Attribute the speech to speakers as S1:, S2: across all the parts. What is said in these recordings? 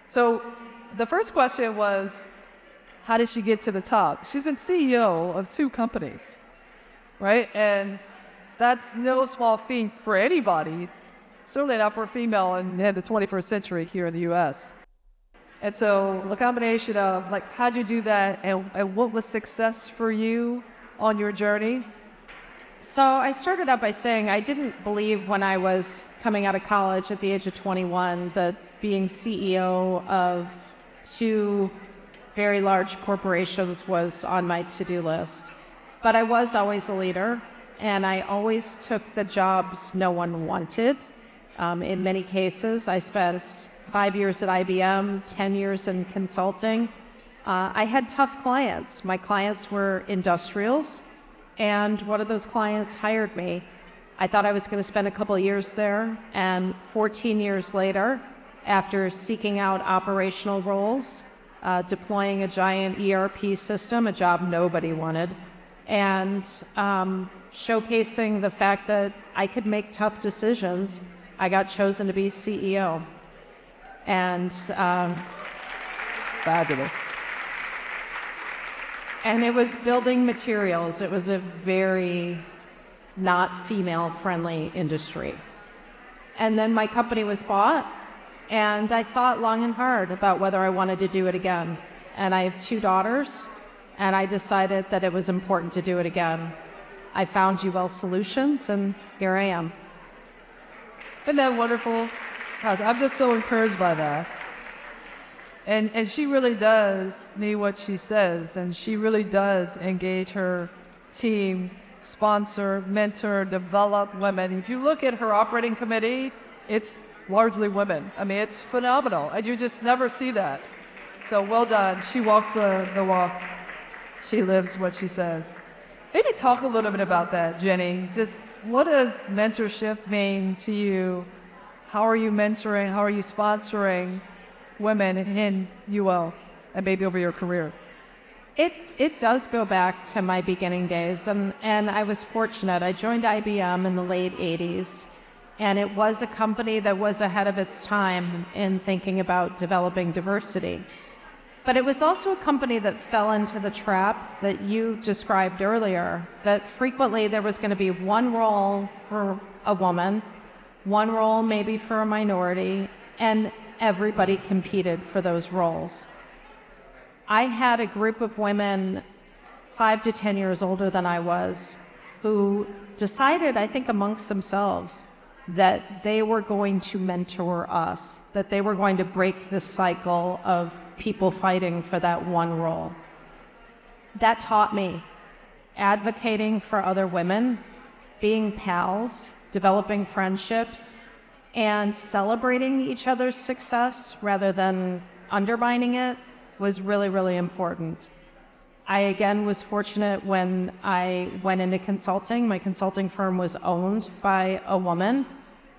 S1: So the first question was, how did she get to the top? She's been CEO of 2 companies, right? And that's no small feat for anybody, certainly not for a female in the 21st century here in the U.S. And so the combination of, like, how'd you do that, and what was success for you on your journey?
S2: So I started out by saying I didn't believe when I was coming out of college at the age of 21 that being CEO of 2 very large corporations was on my to-do list. But I was always a leader, and I always took the jobs no one wanted. In many cases, I spent 5 years at IBM, 10 years in consulting. I had tough clients. My clients were industrials, and one of those clients hired me. I thought I was going to spend a couple of years there, and 14 years later, after seeking out operational roles, deploying a giant ERP system, a job nobody wanted, and showcasing the fact that I could make tough decisions, I got chosen to be CEO. And
S1: Fabulous.
S2: And it was building materials. It was a very not female-friendly industry. And then my company was bought, and I thought long and hard about whether I wanted to do it again. And I have 2 daughters, and I decided that it was important to do it again. I found UL Solutions, and here I am.
S1: Isn't that wonderful? I'm just so encouraged by that. And she really does mean what she says, and she really does engage her team, sponsor, mentor, develop women. If you look at her operating committee, it's largely women. I mean, it's phenomenal, and you just never see that. So well done. She walks the walk. She lives what she says. Maybe talk a little bit about that, Jenny. Just what does mentorship mean to you? How are you mentoring? How are you sponsoring women in UL and maybe over your career?
S2: It does go back to my beginning days, and I was fortunate. I joined IBM in the late 80s, and it was a company that was ahead of its time in thinking about developing diversity. But it was also a company that fell into the trap that you described earlier, that frequently there was going to be one role for a woman, one role maybe for a minority, and everybody competed for those roles. I had a group of women 5 to 10 years older than I was who decided, I think amongst themselves, that they were going to mentor us, that they were going to break this cycle of people fighting for that one role. That taught me advocating for other women, being pals, developing friendships, and celebrating each other's success rather than undermining it was really, really important. I, again, was fortunate when I went into consulting. My consulting firm was owned by a woman.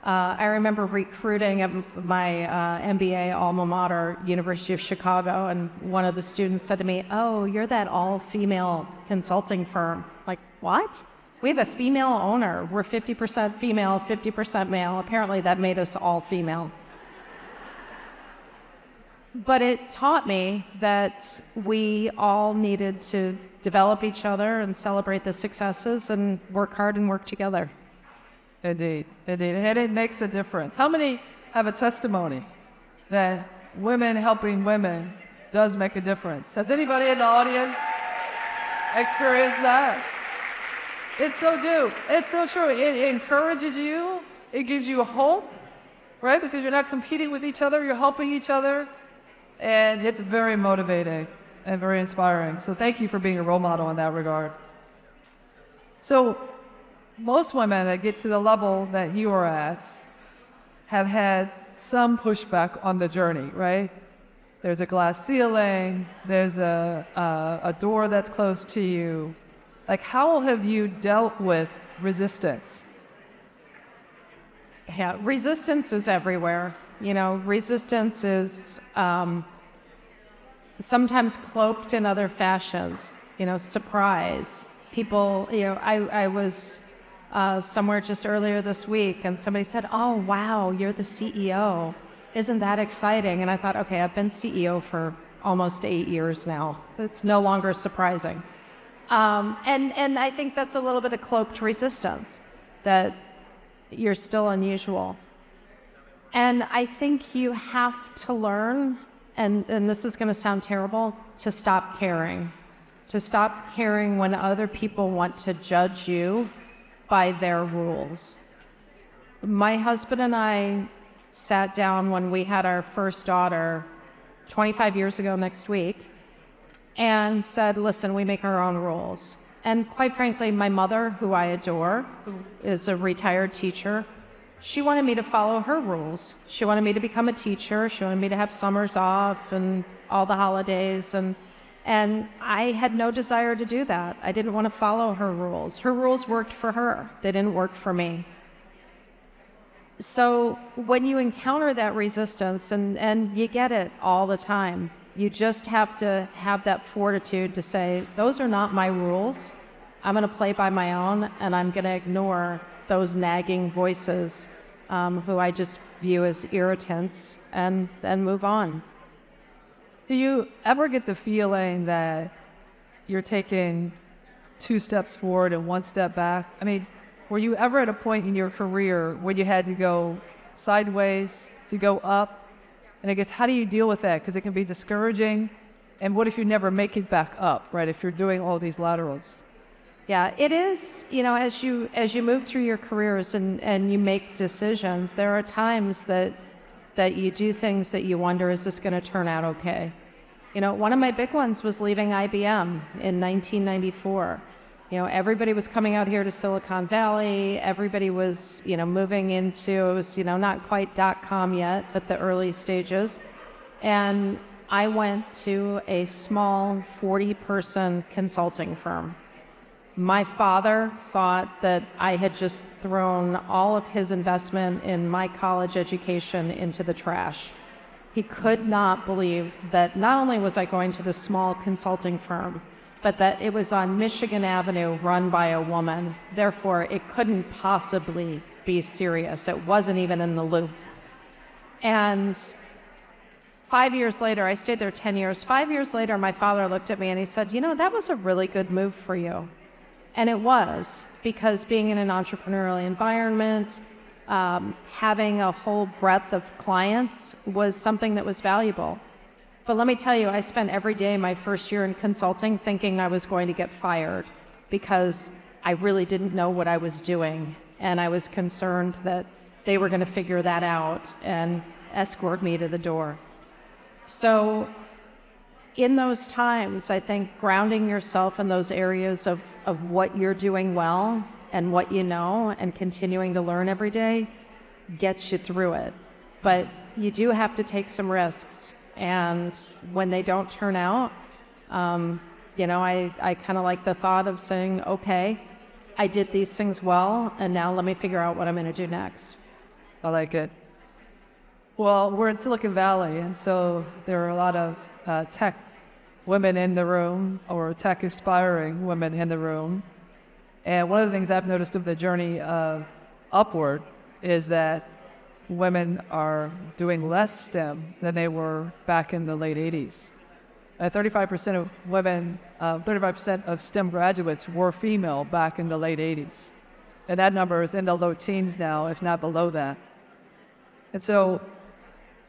S2: I remember recruiting at my MBA alma mater, University of Chicago, and one of the students said to me, "Oh, you're that all-female consulting firm." Like, what? We have a female owner. We're 50% female, 50% male. Apparently that made us all female. But it taught me that we all needed to develop each other and celebrate the successes and work hard and work together.
S1: Indeed, indeed. And it makes a difference. How many have a testimony that women helping women does make a difference? Has anybody in the audience experienced that? It's so true. It encourages you. It gives you hope, right? Because you're not competing with each other. You're helping each other. And it's very motivating and very inspiring. So thank you for being a role model in that regard. So most women that get to the level that you are at have had some pushback on the journey, right? There's a glass ceiling. There's a door that's closed to you. Like, how have you dealt with resistance?
S2: Yeah, resistance is everywhere. You know, resistance is sometimes cloaked in other fashions. You know, surprise. People, you know, I was somewhere just earlier this week and somebody said, "Oh, wow, you're the CEO." isn't that exciting? And I thought, okay, I've been CEO for almost 8 years now. It's no longer surprising. And I think that's a little bit of cloaked resistance, that you're still unusual. And I think you have to learn, and this is going to sound terrible, to stop caring. To stop caring when other people want to judge you by their rules. My husband and I sat down when we had our first daughter 25 years ago next week and said, listen, we make our own rules. And quite frankly, my mother, who I adore, who is a retired teacher, she wanted me to follow her rules. She wanted me to become a teacher. She wanted me to have summers off and all the holidays. And I had no desire to do that. I didn't want to follow her rules. Her rules worked for her. They didn't work for me. So when you encounter that resistance, and you get it all the time, you just have to have that fortitude to say, those are not my rules. I'm going to play by my own, and I'm going to ignore those nagging voices who I just view as irritants, and move on.
S1: Do you ever get the feeling that you're taking 2 steps forward and 1 step back? I mean, were you ever at a point in your career where you had to go sideways to go up? And I guess, how do you deal with that? Because it can be discouraging. And what if you never make it back up, right? If you're doing all these laterals.
S2: Yeah, it is, as you move through your careers and you make decisions, there are times that you do things that you wonder, is this going to turn out okay? One of my big ones was leaving IBM in 1994. Everybody was coming out here to Silicon Valley. Everybody was, moving into, it was, not quite .com yet, but the early stages. And I went to a small 40-person consulting firm. My father thought that I had just thrown all of his investment in my college education into the trash. He could not believe that not only was I going to this small consulting firm, but that it was on Michigan Avenue run by a woman. Therefore, it couldn't possibly be serious. It wasn't even in the loop. And 5 years later, I stayed there 10 years. 5 years later, my father looked at me and he said, that was a really good move for you. And it was, because being in an entrepreneurial environment, having a whole breadth of clients was something that was valuable. But let me tell you, I spent every day my first year in consulting thinking I was going to get fired because I really didn't know what I was doing. And I was concerned that they were going to figure that out and escort me to the door. So in those times, I think grounding yourself in those areas of what you're doing well and what you know and continuing to learn every day gets you through it. But you do have to take some risks. And when they don't turn out, I kind of like the thought of saying, okay, I did these things well, and now let me figure out what I'm going to do next.
S1: I like it. Well, we're in Silicon Valley, and so there are a lot of tech women in the room, or tech aspiring women in the room. And one of the things I've noticed of the journey upward is that women are doing less STEM than they were back in the late 80s. 35% of women, 35% of STEM graduates were female back in the late 80s. And that number is in the low teens now, if not below that. And so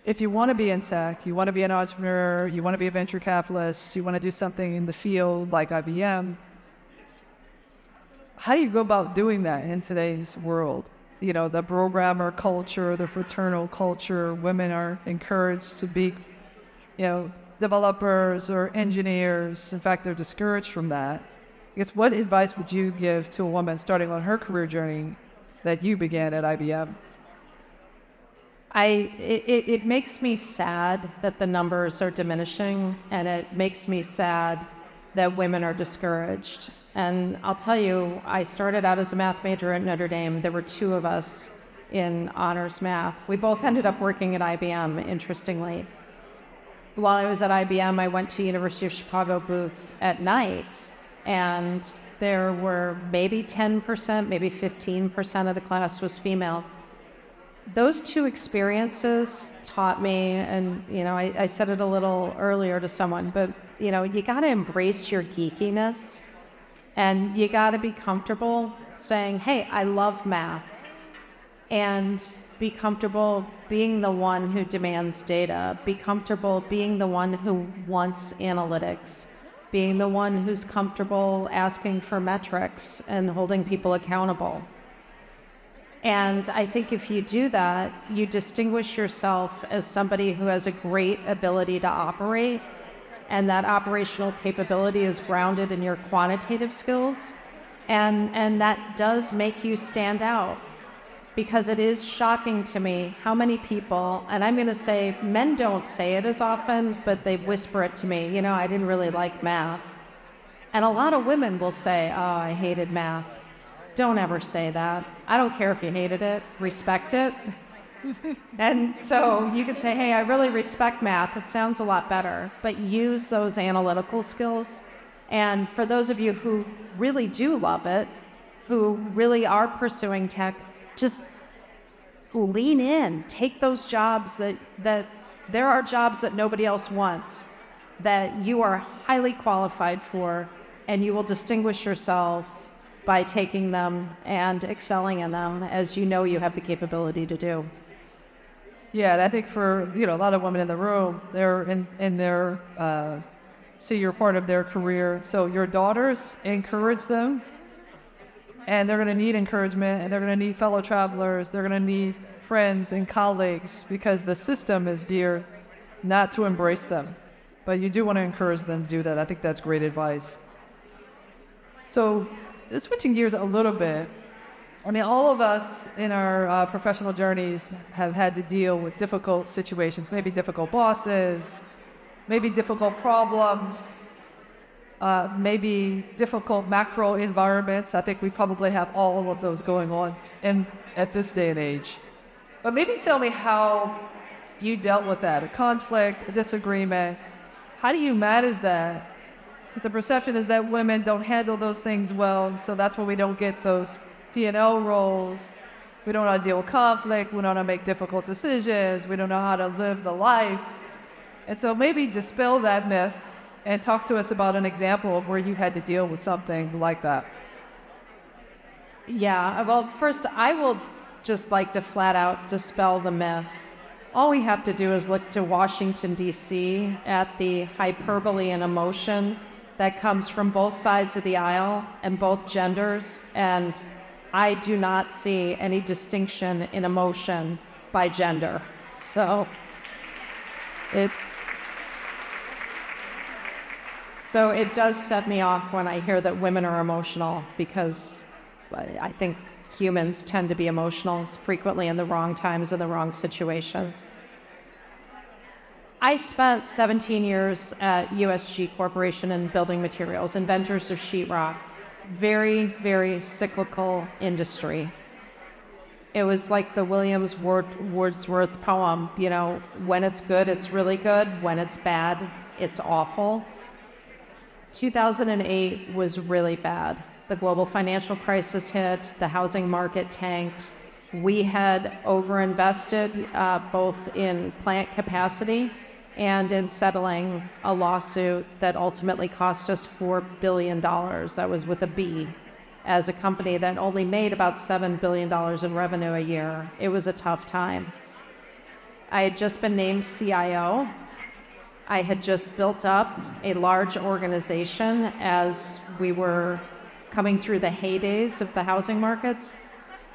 S1: if you want to be in tech, you want to be an entrepreneur, you want to be a venture capitalist, you want to do something in the field like IBM, how do you go about doing that in today's world? The programmer culture, the fraternal culture, women are encouraged to be, developers or engineers. In fact, they're discouraged from that. I guess, what advice would you give to a woman starting on her career journey that you began at IBM?
S2: It makes me sad that the numbers are diminishing, and it makes me sad that women are discouraged. And I'll tell you, I started out as a math major at Notre Dame. There were 2 of us in honors math. We both ended up working at IBM, interestingly. While I was at IBM, I went to University of Chicago booth at night, and there were maybe 10%, maybe 15% of the class was female. those two experiences taught me, and I said it a little earlier to someone, but you got to embrace your geekiness, and you got to be comfortable saying, hey, I love math, and be comfortable being the one who demands data, be comfortable being the one who wants analytics, being the one who's comfortable asking for metrics and holding people accountable. And I think if you do that, you distinguish yourself as somebody who has a great ability to operate, and that operational capability is grounded in your quantitative skills, and that does make you stand out. Because it is shocking to me how many people, and I'm going to say men don't say it as often, but they whisper it to me, I didn't really like math. And a lot of women will say, oh, I hated math. Don't ever say that. I don't care if you hated it, respect it. And so you could say, hey, I really respect math. It sounds a lot better, but use those analytical skills. And for those of you who really do love it, who really are pursuing tech, just lean in, take those jobs that there are jobs that nobody else wants, that you are highly qualified for, and you will distinguish yourself by taking them and excelling in them, as you have the capability to do.
S1: Yeah, and I think for a lot of women in the room, they're in their senior part of their career. So your daughters, encourage them, and they're going to need encouragement, and they're going to need fellow travelers. They're going to need friends and colleagues, because the system is dear not to embrace them, but you do want to encourage them to do that. I think that's great advice. So switching gears a little bit, I mean, all of us in our professional journeys have had to deal with difficult situations, maybe difficult bosses, maybe difficult problems, maybe difficult macro environments. I think we probably have all of those going on at this day and age. But maybe tell me how you dealt with that, a conflict, a disagreement. How do you manage that? The perception is that women don't handle those things well, so that's why we don't get those P&L roles. We don't know how to deal with conflict. We don't know how to make difficult decisions. We don't know how to live the life. And so maybe dispel that myth and talk to us about an example of where you had to deal with something like that.
S2: Yeah, well, first, I will just like to flat out dispel the myth. All we have to do is look to Washington, D.C. at the hyperbole and emotion that comes from both sides of the aisle and both genders, and I do not see any distinction in emotion by gender. So it does set me off when I hear that women are emotional, because I think humans tend to be emotional frequently in the wrong times and the wrong situations. I spent 17 years at USG Corporation in building materials, inventors of sheetrock. Very, very cyclical industry. It was like the Wordsworth poem, when it's good, it's really good. When it's bad, it's awful. 2008 was really bad. The global financial crisis hit, the housing market tanked. We had overinvested both in plant capacity and in settling a lawsuit that ultimately cost us $4 billion. That was with a B. As a company that only made about $7 billion in revenue a year, it was a tough time. I had just been named CIO. I had just built up a large organization as we were coming through the heydays of the housing markets.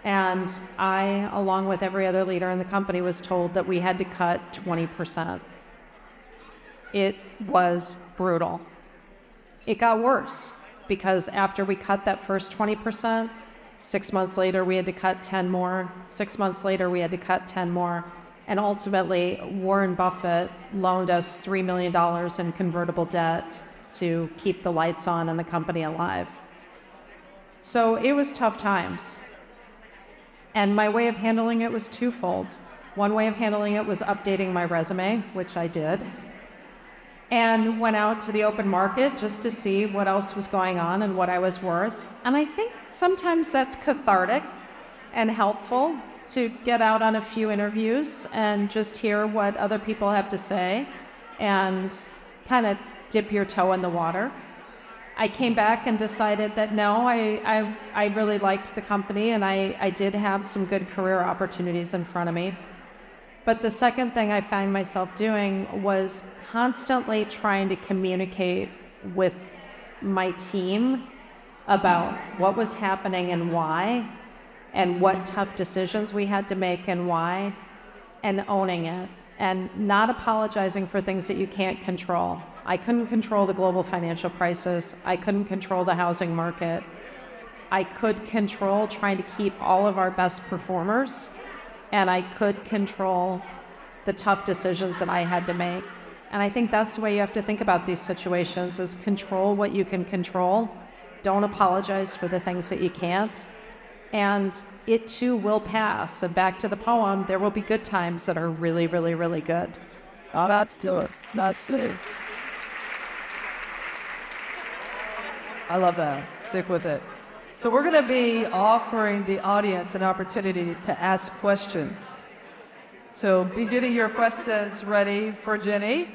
S2: And I, along with every other leader in the company, was told that we had to cut 20%. It was brutal. It got worse, because after we cut that first 20%, 6 months later we had to cut 10 more. 6 months later we had to cut 10 more. And ultimately, Warren Buffett loaned us $3 million in convertible debt to keep the lights on and the company alive. So it was tough times. And my way of handling it was twofold. One way of handling it was updating my resume, which I did, and went out to the open market just to see what else was going on and what I was worth. And I think sometimes that's cathartic and helpful to get out on a few interviews and just hear what other people have to say and kind of dip your toe in the water. I came back and decided that no, I really liked the company, and I did have some good career opportunities in front of me. But the second thing I found myself doing was constantly trying to communicate with my team about what was happening and why, and what tough decisions we had to make and why, and owning it, and not apologizing for things that you can't control. I couldn't control the global financial crisis. I couldn't control the housing market. I could control trying to keep all of our best performers, and I could control the tough decisions that I had to make. And I think that's the way you have to think about these situations, is control what you can control. Don't apologize for the things that you can't. And it too will pass. So back to the poem, there will be good times that are really, really, really good.
S1: Oh, that's it. That's it. I love that. Stick with it. So we're going to be offering the audience an opportunity to ask questions. So be getting your questions ready for Jenny,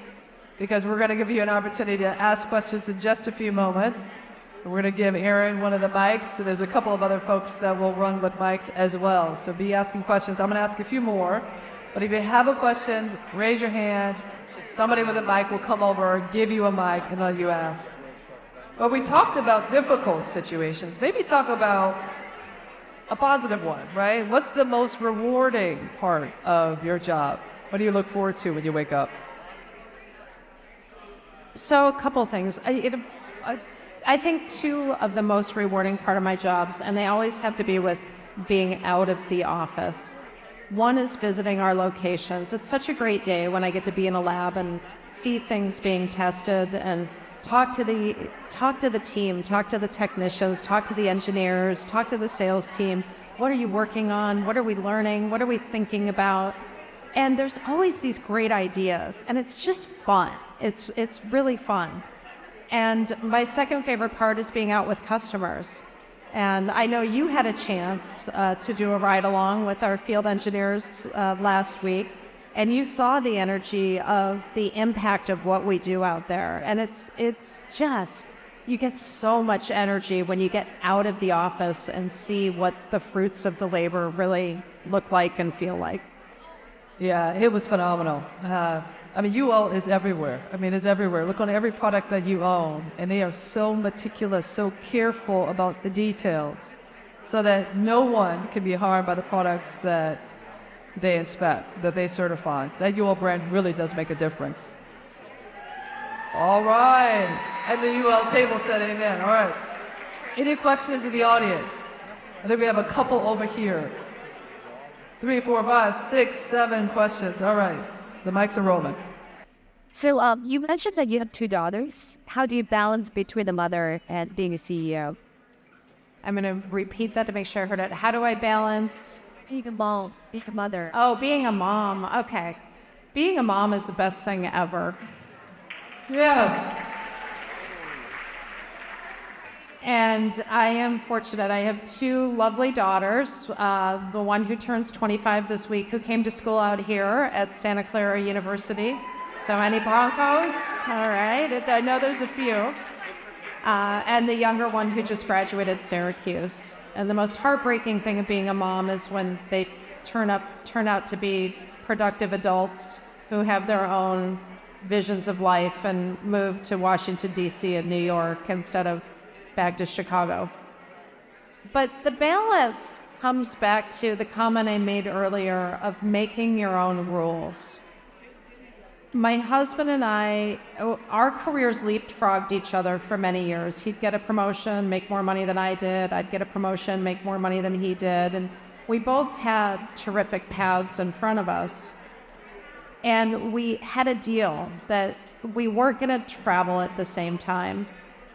S1: because we're going to give you an opportunity to ask questions in just a few moments. And we're going to give Aaron one of the mics, and there's a couple of other folks that will run with mics as well. So be asking questions. I'm going to ask a few more, but if you have a question, raise your hand. Somebody with a mic will come over, give you a mic, and let you ask. Well, we talked about difficult situations. Maybe talk about a positive one, right? What's the most rewarding part of your job? What do you look forward to when you wake up?
S2: So a couple things. I think two of the most rewarding part of my jobs, and they always have to be with being out of the office. One is visiting our locations. It's such a great day when I get to be in a lab and see things being tested and talk to the team, talk to the technicians, talk to the engineers, talk to the sales team. What are you working on? What are we learning? What are we thinking about? And there's always these great ideas, and it's just fun. It's really fun. And my second favorite part is being out with customers. And I know you had a chance to do a ride along with our field engineers last week, and you saw the energy of the impact of what we do out there. And it's just, you get so much energy when you get out of the office and see what the fruits of the labor really look like and feel like.
S1: Yeah, it was phenomenal. UL is everywhere. It's everywhere. Look on every product that you own, and they are so meticulous, so careful about the details, so that no one can be harmed by the products that they inspect, that they certify. That UL brand really does make a difference. All right. And the UL table said amen. All right. Any questions in the audience? I think we have a couple over here. 3, 4, 5, 6, 7 questions. All right. The mics are rolling.
S3: So you mentioned that you have 2 daughters. How do you balance between the mother and being a CEO?
S2: I'm going to repeat that to make sure I heard it. How do I balance?
S3: Being a mom, being a mother.
S2: Oh, being a mom. Okay. Being a mom is the best thing ever.
S1: Yes.
S2: And I am fortunate. I have 2 lovely daughters. The one who turns 25 this week, who came to school out here at Santa Clara University. So any Broncos? All right. I know there's a few. And the younger one who just graduated Syracuse. And the most heartbreaking thing of being a mom is when they turn out to be productive adults who have their own visions of life and move to Washington, D.C. and New York instead of back to Chicago. But the balance comes back to the comment I made earlier of making your own rules. My husband and I, our careers leapfrogged each other for many years. He'd get a promotion, make more money than I did. I'd get a promotion, make more money than he did. And we both had terrific paths in front of us. And we had a deal that we weren't going to travel at the same time.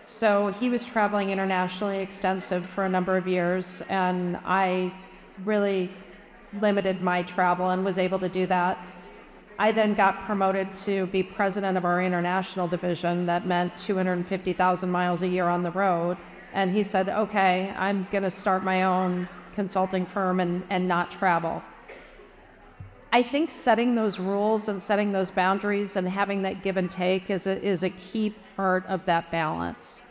S2: So he was traveling internationally extensive for a number of years, and I really limited my travel and was able to do that. I then got promoted to be president of our international division. That meant 250,000 miles a year on the road. And he said, okay, I'm going to start my own consulting firm and not travel. I think setting those rules and setting those boundaries and having that give and take is a key part of that balance.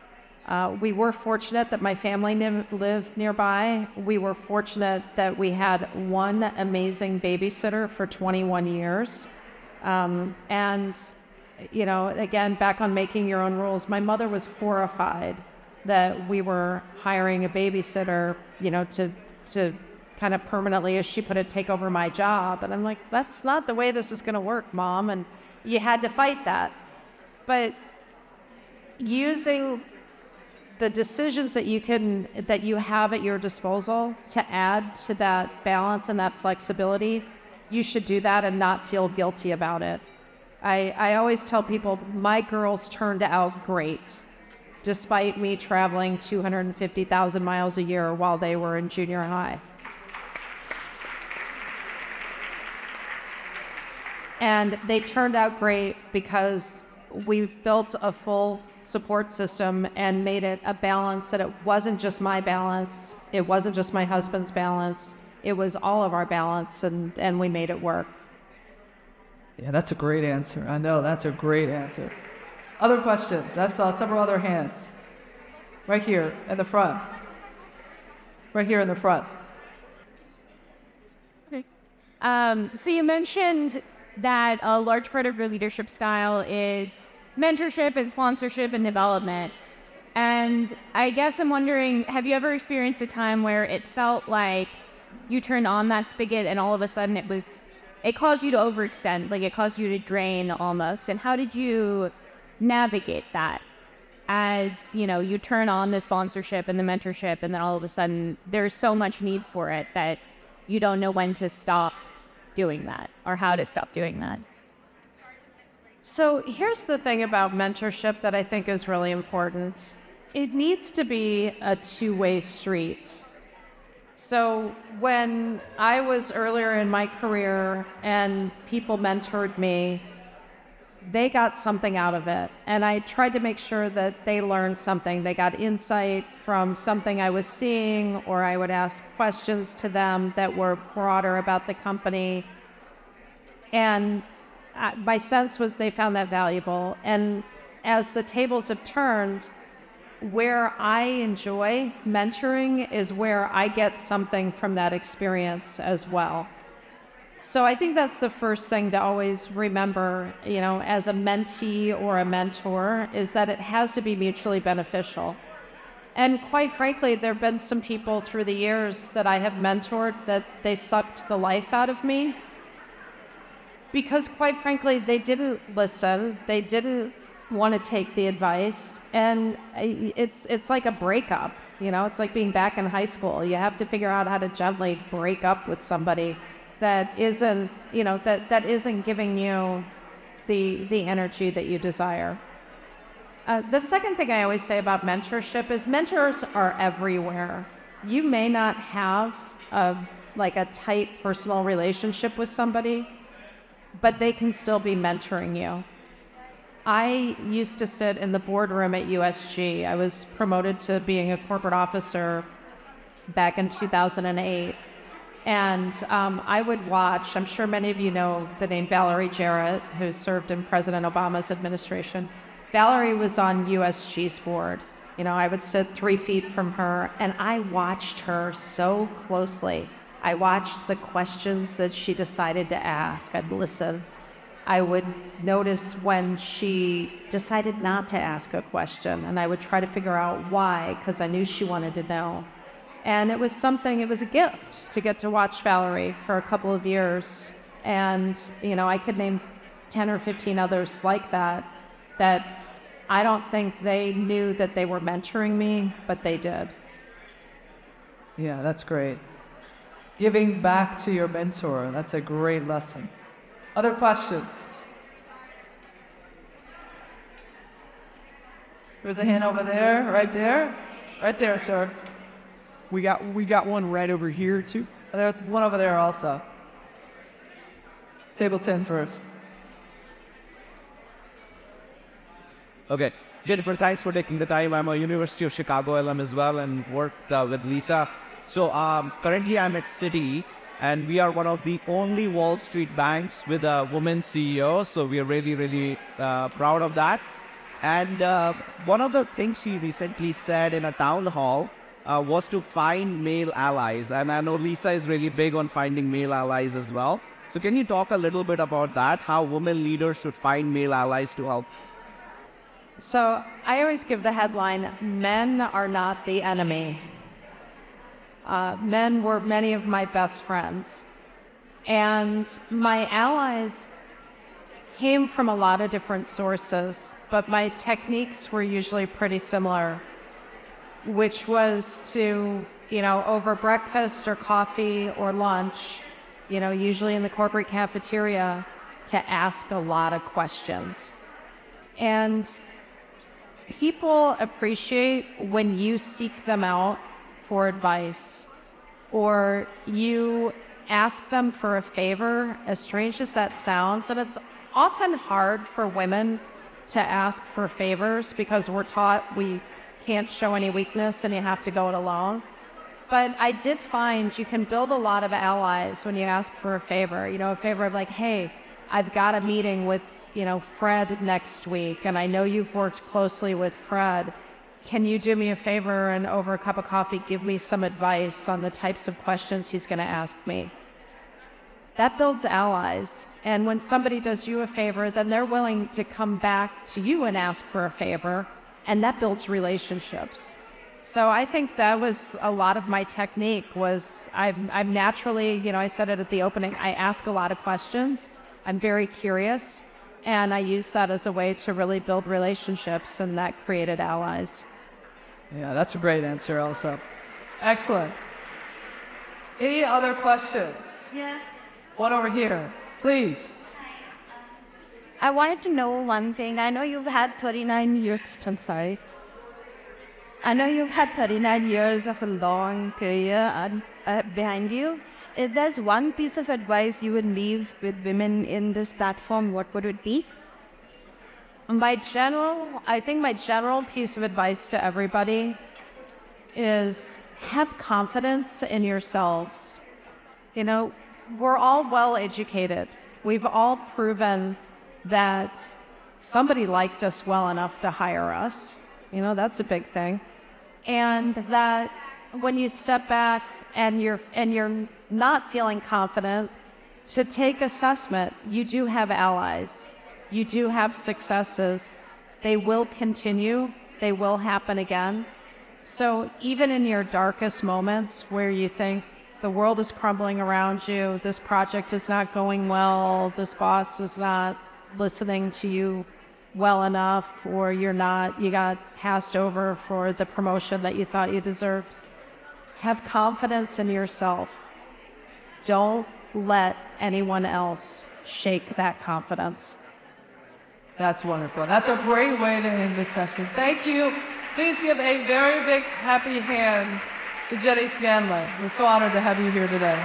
S2: We were fortunate that my family lived nearby. We were fortunate that we had one amazing babysitter for 21 years. And, you know, again, back on making your own rules, my mother was horrified that we were hiring a babysitter, you know, to kind of permanently, as she put it, take over my job. And I'm like, that's not the way this is going to work, Mom. And you had to fight that. But using the decisions that you have at your disposal to add to that balance and that flexibility, you should do that and not feel guilty about it. I always tell people my girls turned out great, despite me traveling 250,000 miles a year while they were in junior high. And they turned out great because we've built a full support system and made it a balance that it wasn't just my balance, it wasn't just my husband's balance, it was all of our balance, and we made it work.
S1: Yeah, that's a great answer. I know, that's a great answer. Other questions? I saw several other hands. Right here in the front. Right here in the front.
S3: Okay. So you mentioned that a large part of your leadership style is mentorship and sponsorship and development. And I guess I'm wondering, have you ever experienced a time where it felt like you turned on that spigot and all of a sudden it caused you to overextend, like it caused you to drain almost? And how did you navigate that as, you know, you turn on the sponsorship and the mentorship and then all of a sudden there's so much need for it that you don't know when to stop doing that or how to stop doing that?
S2: So here's the thing about mentorship that I think is really important. It needs to be a two-way street. So when I was earlier in my career and people mentored me, they got something out of it. And I tried to make sure that they learned something. They got insight from something I was seeing, or I would ask questions to them that were broader about the company. And my sense was they found that valuable. And as the tables have turned, where I enjoy mentoring is where I get something from that experience as well. So I think that's the first thing to always remember, you know, as a mentee or a mentor, is that it has to be mutually beneficial. And quite frankly, there have been some people through the years that I have mentored that they sucked the life out of me because, quite frankly, they didn't listen. They didn't want to take the advice. And it's like a breakup, you know, it's like being back in high school. You have to figure out how to gently break up with somebody that isn't, you know, that isn't giving you the energy that you desire. The second thing I always say about mentorship is mentors are everywhere. You may not have a tight personal relationship with somebody, but they can still be mentoring you. I used to sit in the boardroom at USG. I was promoted to being a corporate officer back in 2008. And I would watch, I'm sure many of you know the name Valerie Jarrett, who served in President Obama's administration. Valerie was on USG's board. You know, I would sit 3 feet from her, and I watched her so closely. I watched the questions that she decided to ask. I'd listen. I would notice when she decided not to ask a question, and I would try to figure out why, because I knew she wanted to know. And it was a gift to get to watch Valerie for a couple of years. And, you know, I could name 10 or 15 others like that I don't think they knew that they were mentoring me, but they did.
S1: Yeah, that's great. Giving back to your mentor, that's a great lesson. Other questions? There's a hand over there, right there. Right there, sir.
S4: We got one right over here too.
S1: There's one over there also. Table 10 first.
S5: Okay. Jennifer, thanks for taking the time. I'm a University of Chicago alum as well and worked with Lisa So currently I'm at Citi, and we are one of the only Wall Street banks with a woman CEO. So we are really, really proud of that. And one of the things she recently said in a town hall was to find male allies. And I know Lisa is really big on finding male allies as well. So can you talk a little bit about that, how women leaders should find male allies to help?
S2: So I always give the headline, men are not the enemy. Men were many of my best friends. And my allies came from a lot of different sources, but my techniques were usually pretty similar, which was to, over breakfast or coffee or lunch, usually in the corporate cafeteria, to ask a lot of questions. And people appreciate when you seek them out for advice, or you ask them for a favor, as strange as that sounds. And it's often hard for women to ask for favors because we're taught we can't show any weakness and you have to go it alone. But I did find you can build a lot of allies when you ask for a favor. A favor of like, hey, I've got a meeting with, Fred next week, and I know you've worked closely with Fred. Can you do me a favor and over a cup of coffee give me some advice on the types of questions he's going to ask me? That builds allies. And when somebody does you a favor, then they're willing to come back to you and ask for a favor, and that builds relationships. So I think that was a lot of my technique was I'm naturally, I said it at the opening, I ask a lot of questions. I'm very curious, and I use that as a way to really build relationships, and that created allies.
S1: Yeah, that's a great answer, Elsa. Excellent. Any other questions?
S3: Yeah.
S1: One over here, please.
S3: I wanted to know one thing. I know you've had 39 years, I'm sorry. I know you've had 39 years of a long career behind you. If there's one piece of advice you would leave with women in this platform, what would it be?
S2: I think my general piece of advice to everybody is have confidence in yourselves. We're all well educated. We've all proven that somebody liked us well enough to hire us. That's a big thing. And that when you step back and you're not feeling confident, to take assessment, you do have allies. You do have successes. They will continue. They will happen again. So even in your darkest moments where you think the world is crumbling around you, this project is not going well, this boss is not listening to you well enough, or you got passed over for the promotion that you thought you deserved, have confidence in yourself. Don't let anyone else shake that confidence.
S1: That's wonderful. That's a great way to end this session. Thank you. Please give a very big happy hand to Jenny Scanlon. We're so honored to have you here today.